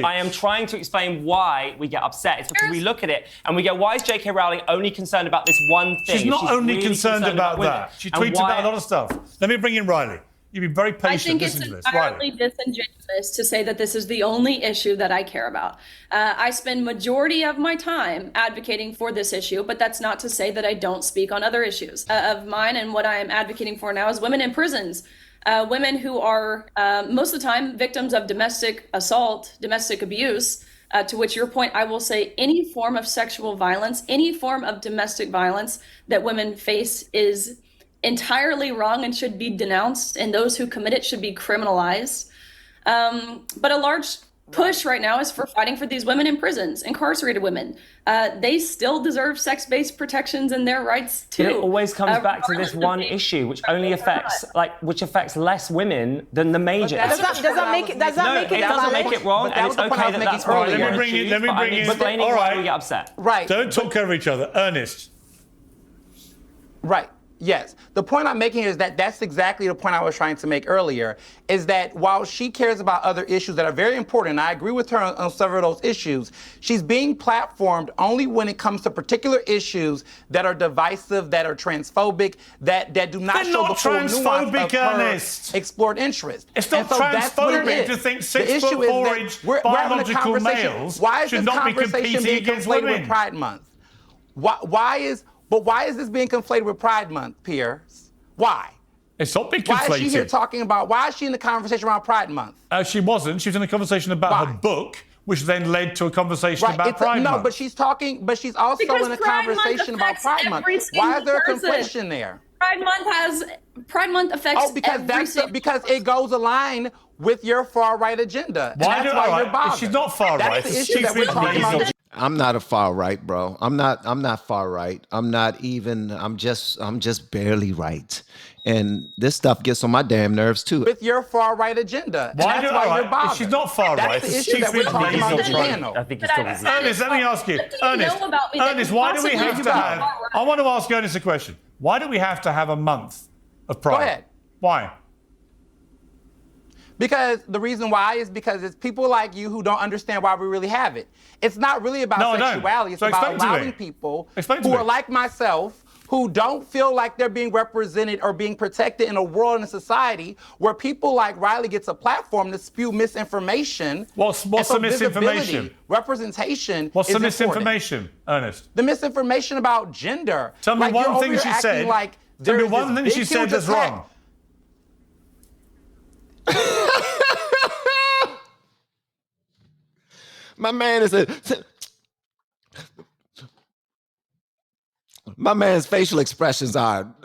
I am trying to explain why we get upset. It's because we look at it and we go, why is J.K. Rowling only concerned about this one thing? She's not only really concerned about that. She tweets about a lot of stuff. Let me bring in Riley. You've been very patient listening to this. I think it's entirely disingenuous to say that this is the only issue that I care about. I spend majority of my time advocating for this issue, but that's not to say that I don't speak on other issues of mine. And what I am advocating for now is women in prisons. Women who are most of the time victims of domestic assault, domestic abuse, to which your point, I will say any form of sexual violence, any form of domestic violence that women face is entirely wrong and should be denounced, and those who commit it should be criminalized. But a large push right now is for fighting for these women in prisons, incarcerated women. They still deserve sex-based protections and their rights too. It always comes back to this one issue, which only affects less women than the major. Does that make it? It doesn't make it wrong, and it's okay that that's wrong. Let me bring in. Explaining why we get upset. Right. Don't talk over each other, Ernest. Right. Yes. The point I'm making is that that's exactly the point I was trying to make earlier, is that while she cares about other issues that are very important, and I agree with her on several of those issues, she's being platformed only when it comes to particular issues that are divisive, that are transphobic, that do not show the full nuance of her explored interest. It's not transphobic to think 6 foot 4 inch biological males should not be competing against women. With Pride Month? Why is this being conflated with Pride Month, Piers? Why? It's not being conflated. Why is she here talking about, why is she in the conversation around Pride Month? She wasn't. She was in a conversation about her book, which then led to a conversation about Pride Month. No, but she's also in a conversation about Pride Month. Why is there a conflation there? Pride Month affects because it goes aligned with your far right agenda. Why you're bothered. She's not far right. That's the issue that we're talking about. I'm not a far right, bro. I'm not far right. I'm just barely right. And this stuff gets on my damn nerves too. With your far right agenda. That's why you're bothered. She's not far right. That's the issue that we're talking about this channel. I think it's still Ernest, let me ask you. Ernest, why do we have to have... I want to ask Ernest a question. Why do we have to have a month of Pride? Go ahead. Why? Because the reason why is because it's people like you who don't understand why we really have it. It's not really about sexuality. It's about allowing people who are like myself, who don't feel like they're being represented or being protected in a world and a society where people like Riley gets a platform to spew misinformation. What's the misinformation? Representation. What's the misinformation, Ernest? The misinformation about gender. Tell me one thing she said. Tell me one thing she said that's wrong. My man is my man's facial expressions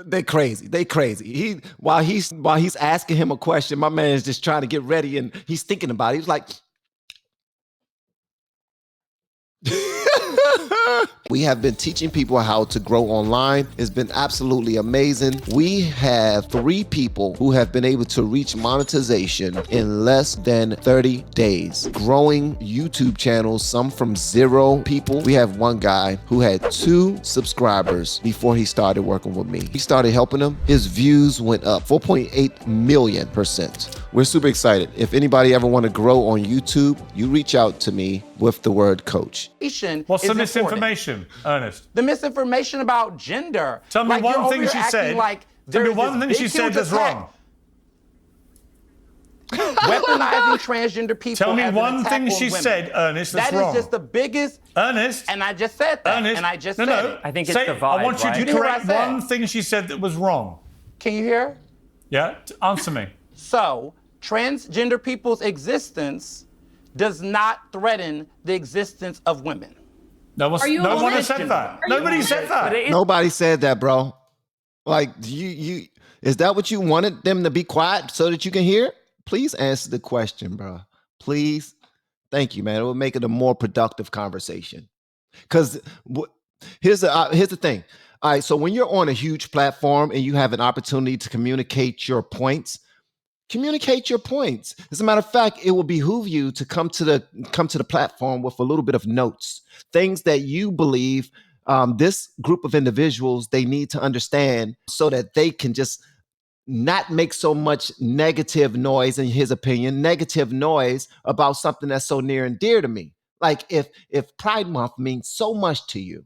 they're crazy. They crazy. While he's asking him a question, my man is just trying to get ready and he's thinking about it. He's like, we have been teaching people how to grow online. It's been absolutely amazing. We have 3 people who have been able to reach monetization in less than 30 days. Growing YouTube channels, some from 0 people. We have one guy who had 2 subscribers before he started working with me. He started helping him. His views went up 4.8 million%. We're super excited. If anybody ever want to grow on YouTube, you reach out to me with the word coach. What's the misinformation, Ernest? The misinformation about gender. Tell me one thing she said. Tell me one thing she said that's wrong. Weaponizing transgender people. Tell me one thing she said, Ernest, that's wrong. That is just the biggest. Ernest. And I just said that. Ernest. And I just said it. I think it's the vibe. I want you to correct one thing she said that was wrong. Can you hear? Yeah, answer me. So, transgender people's existence does not threaten the existence of women. No one has said that. Nobody said that. Nobody said that, bro. Like, is that what you wanted them to be quiet so that you can hear? Please answer the question, bro. Please. Thank you, man. It will make it a more productive conversation. Because here's the thing. All right, so when you're on a huge platform and you have an opportunity to communicate your points, communicate your points. As a matter of fact, it will behoove you to come to the platform with a little bit of notes, things that you believe this group of individuals they need to understand so that they can just not make so much negative noise, in his opinion, negative noise about something that's so near and dear to me. Like if Pride Month means so much to you,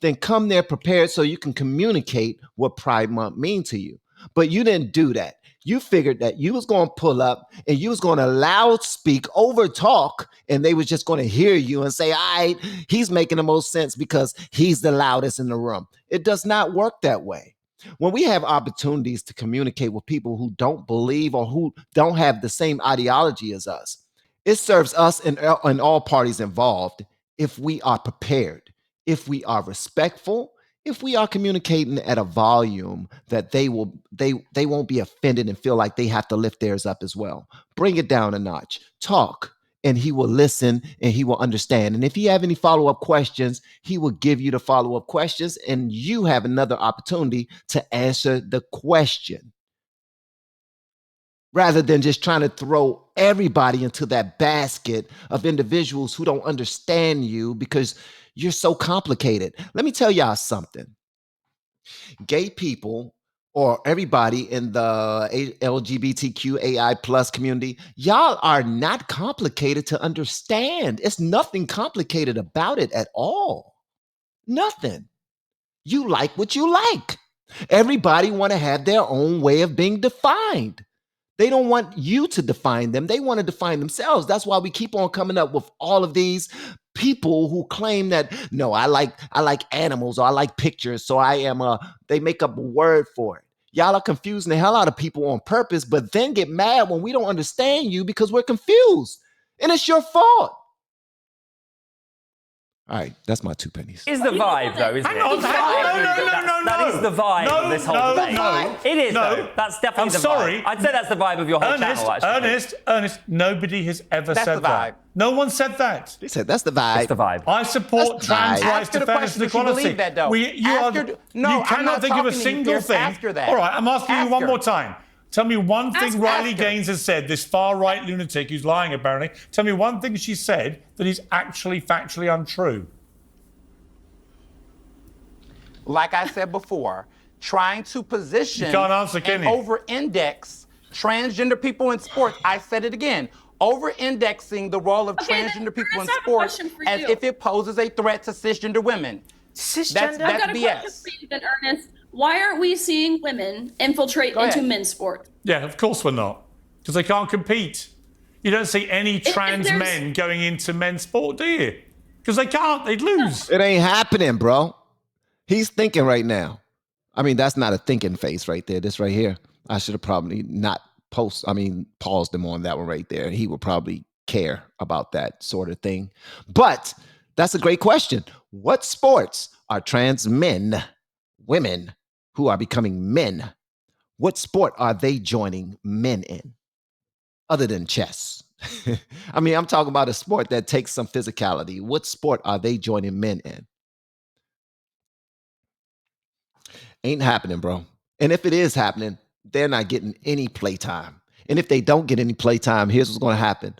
then come there prepared so you can communicate what Pride Month means to you. But you didn't do that. You figured that you was going to pull up and you was going to loud speak, over talk, and they was just going to hear you and say, all right, he's making the most sense because he's the loudest in the room. It does not work that way. When we have opportunities to communicate with people who don't believe or who don't have the same ideology as us, it serves us and all parties involved if we are prepared, if we are respectful, if we are communicating at a volume that they won't be offended and feel like they have to lift theirs up as well. Bring it down a notch. Talk, and he will listen and he will understand. And if you have any follow-up questions, he will give you the follow-up questions and you have another opportunity to answer the question, rather than just trying to throw everybody into that basket of individuals who don't understand you because you're so complicated. Let me tell y'all something. Gay people, or everybody in the LGBTQAI plus community, y'all are not complicated to understand. It's nothing complicated about it at all. Nothing. You like what you like. Everybody want to have their own way of being defined. They don't want you to define them. They want to define themselves. That's why we keep on coming up with all of these people who claim that, no, I like animals, or I like pictures, so they make up a word for it. Y'all are confusing the hell out of people on purpose, but then get mad when we don't understand you because we're confused. And it's your fault. All right, that's my 2 pennies. Is the vibe though, isn't it? No. That is the vibe of this whole debate. No. It is though. That's definitely the vibe. I'd say that's the vibe of your whole channel, actually. Ernest, nobody has ever said that. No one said that. They said that's the vibe. It's the vibe. I support trans rights to fairness and equality. Believe that, though. You cannot think of a single thing. After that. All right, I'm asking you one more time. Tell me one thing Riley Gaines has said, this far-right lunatic who's lying apparently. Tell me one thing she said that is actually factually untrue. Like I said before, trying to position You can't answer, can and you? over-index transgender people in sports. I said it again. Over-indexing the role of transgender people in sports as if it poses a threat to cisgender women. Cisgender? That's I've got a BS. question for you then, Ernest. Why aren't we seeing women infiltrate into men's sport? Yeah, of course we're not. Because they can't compete. You don't see any trans men going into men's sport, do you? Because they can't. They'd lose. It ain't happening, bro. He's thinking right now. I mean, that's not a thinking face right there. This right here. I should have probably not paused him on that one right there. He would probably care about that sort of thing. But that's a great question. What sports are trans men, women who are becoming men, what sport are they joining men in other than chess? I mean, I'm talking about a sport that takes some physicality. What sport are they joining men in? Ain't happening, bro. And if it is happening, they're not getting any playtime. And if they don't get any playtime, here's what's going to happen.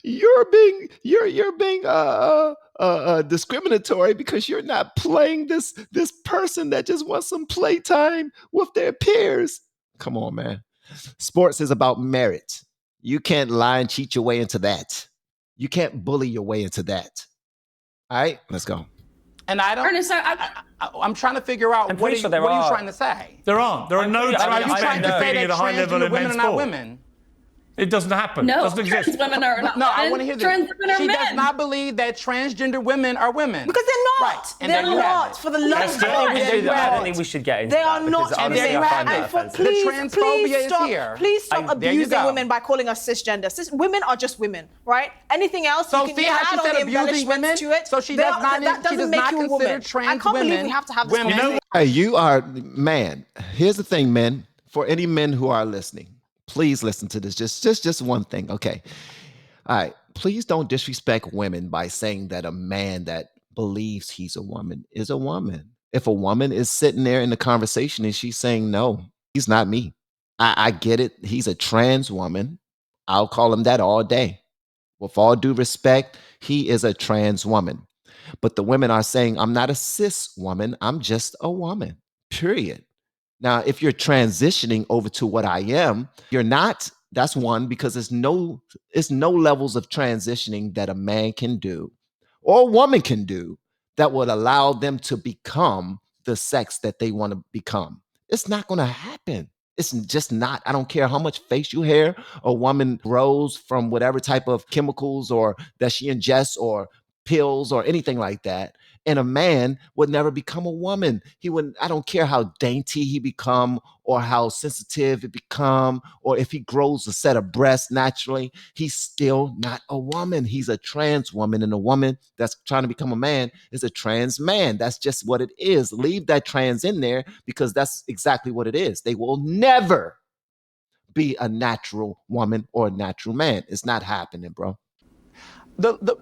You're being discriminatory because you're not playing this person that just wants some playtime with their peers. Come on, man. Sports is about merit. You can't lie and cheat your way into that. You can't bully your way into that. All right, let's go. And I don't. Ernest, I'm trying to figure out what are you trying to say. There aren't. There are no trans men competing at a high level in men's sport. Women. It doesn't happen. No, it doesn't exist. trans women are not. No, I want to hear this. Trans women are she men. does not believe that transgender women are women. Because they're not. Right. And They're there you have not. it. For the love of God, I don't think we should get into They that are not. because And honestly, there you I have find that it. offensive. The transphobia is here. Please stop There you abusing go. women by calling us cisgender. Women are just women, right? Anything else, So you can see how add she all said the abusing embellishments women? to it. So she They does are- not- that she doesn't does make not you a consider woman. trans I can't believe women we have to have this women. conversation. Hey, you are, man, here's the thing, men. For any men who are listening, please listen to this. Just one thing, okay? All right. Please don't disrespect women by saying that a man that believes he's a woman is a woman. If a woman is sitting there in the conversation and she's saying, no, he's not me. I get it. He's a trans woman. I'll call him that all day. With all due respect, he is a trans woman. But the women are saying, I'm not a cis woman. I'm just a woman, period. Now, if you're transitioning over to what I am, you're not. That's one, because there's no levels of transitioning that a man can do or a woman can do that would allow them to become the sex that they want to become. It's not going to happen. It's just not. I don't care how much facial hair a woman grows from whatever type of chemicals or that she ingests or pills or anything like that. And a man would never become a woman. He wouldn't, I don't care how dainty he become or how sensitive it become, or if he grows a set of breasts naturally, he's still not a woman. He's a trans woman, and a woman that's trying to become a man is a trans man. That's just what it is. Leave that trans in there because that's exactly what it is. They will never be a natural woman or a natural man. It's not happening, bro.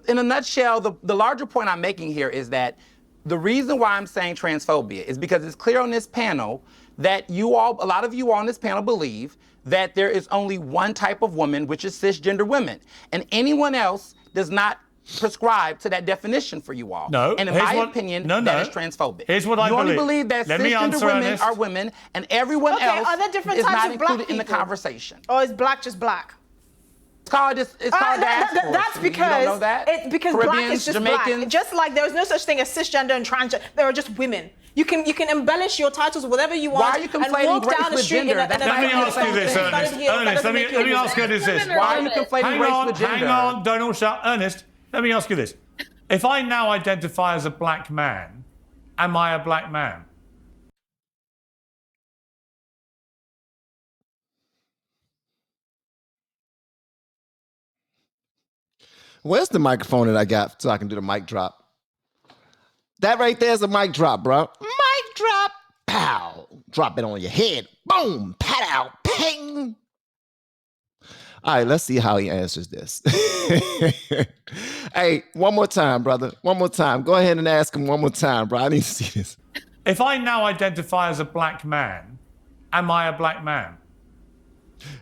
In a nutshell, the larger point I'm making here is that the reason why I'm saying transphobia is because it's clear on this panel that a lot of you on this panel believe that there is only one type of woman, which is cisgender women, and anyone else does not prescribe to that definition for you all. No. And in my opinion, that is transphobic. Here's what I believe. You only believe that cisgender women are women, and everyone else are there different is types not of black included in the people? conversation. Or is black just black? It's called diaspora. That's because you don't know that? Because black Caribbeans, is just Jamaicans. black. Just like there is no such thing as cisgender and transgender. There are just women. You can embellish your titles whatever you want. Why are you conflating and walk race down the with street gender? in a, Let me ask you this, Ernest. Ernest, let me ask you this. Why are you conflating race with gender? Hang on, don't all shout. Ernest, let me ask you this. If I now identify as a black man, am I a black man? Where's the microphone that I got so I can do the mic drop? That right there is a mic drop, bro. Mic drop. Pow. Drop it on your head. Boom. Pat out. Ping. All right, let's see how he answers this. Hey, one more time, brother. One more time. Go ahead and ask him one more time, bro. I need to see this. If I now identify as a black man, am I a black man?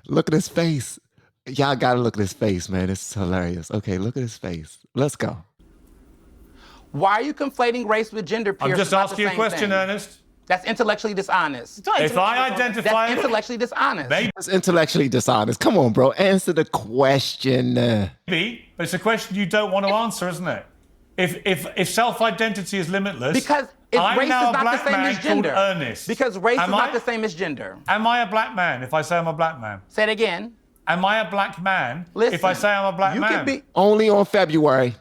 Look at his face. Y'all gotta look at his face, man. It's hilarious. Okay, look at his face. Let's go. Why are you conflating race with gender, Piers? I'm just asking you a question, Ernest. That's intellectually dishonest. If I identify... That's intellectually dishonest. It's intellectually dishonest. Come on, bro. Answer the question. Maybe, but it's a question you don't want to answer, isn't it? If self-identity is limitless... Because I'm race now is a not black the same man as gender. called Ernest. Because race is Am not I- the same as gender. Am I a black man if I say I'm a black man? Say it again. Am I a black man Listen, if I say I'm a black you man? Can be... Only on February.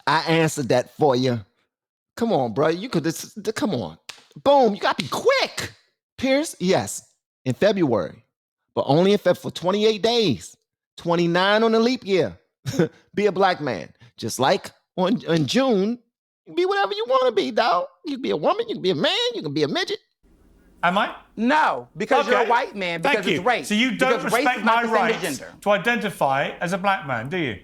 I answered that for you. Come on, bro. You could just... Come on. Boom. You got to be quick. Piers, yes. In February. But only for 28 days. 29 on the leap year. Be a black man. Just like in June, you can be whatever you want to be, dog. You can be a woman. You can be a man. You can be a midget. Am I? No, because Okay. you're a white man, because Thank you. it's race. So you don't because race respect is not my the same as rights gender. to identify as a black man, do you?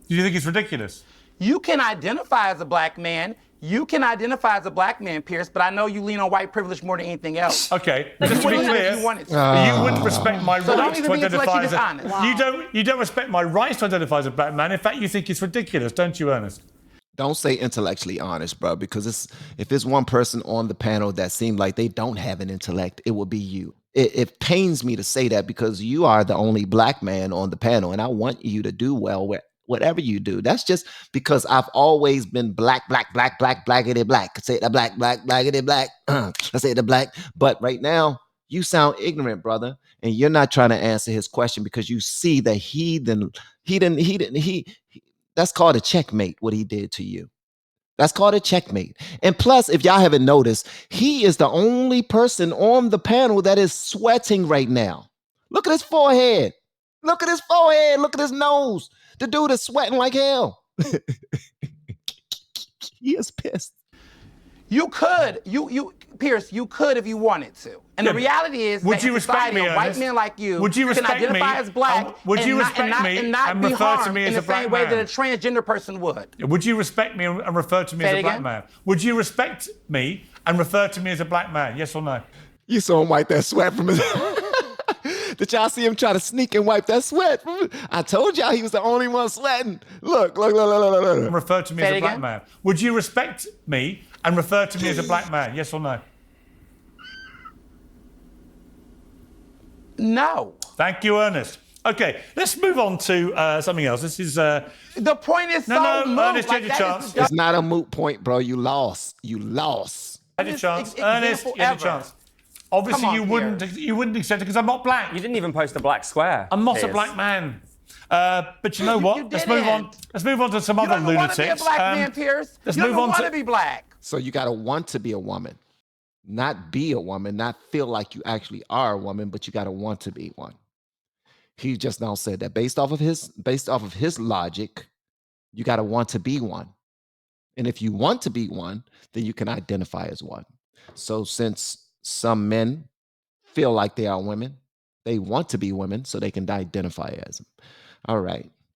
Do you think it's ridiculous? You can identify as a black man. You can identify as a black man, Piers, but I know you lean on white privilege more than anything else. Okay, But just to be you wouldn't clear, if you wanted to. you wouldn't respect my So don't rights even to be identify as a... intellectually dishonest. You don't respect my rights to identify as a black man. In fact, you think it's ridiculous, don't you, Ernest? Don't say intellectually honest, bro, because if there's one person on the panel that seemed like they don't have an intellect, it would be you. It pains me to say that because you are the only black man on the panel, and I want you to do well with whatever you do. That's just because I've always been black, blackity black. I say the black, blackity black. I say the black. But right now, you sound ignorant, brother, and you're not trying to answer his question because you see that he that's called a checkmate, what he did to you. That's called a checkmate. And plus, if y'all haven't noticed, he is the only person on the panel that is sweating right now. Look at his forehead. Look at his forehead. Look at his nose. The dude is sweating like hell. He is pissed. You could, Piers, you could if you wanted to. And the reality is Would that you in respect society, me, a white Ernest? man like you Would you can respect identify me? as black Would you and respect not, me and not and be refer to harmed me as in a the black same way man? that a transgender person would. Would you respect me and refer to me Say as it a black again? man? Would you respect me and refer to me as a black man? Yes or no? You saw him wipe that sweat from his... Did y'all see him try to sneak and wipe that sweat? I told y'all he was the only one sweating. Look. And refer to me Say as it a black again? man. Would you respect me and refer to me as a black man? Yes or no? No. Thank you, Ernest. Okay, let's move on to something else. This is The point is no, moot. Ernest, Like, take your that is chance. the It's not a moot point, bro. You lost. You lost. had your chance. example Ernest, you had your ever. chance. Obviously, Come on, you wouldn't accept it because I'm not black. You didn't even post a black square. I'm not a Piers. black man. But you know what? You Let's move on. didn't. Let's move on to some You other don't want to be a lunatics. black man, Piers. let's You move don't on want to- to be black. So you got to want to be a woman, not be a woman, not feel like you actually are a woman, but you got to want to be one. He just now said that based off of his logic, you got to want to be one. And if you want to be one, then you can identify as one. So since some men feel like they are women, they want to be women so they can identify as them. All right.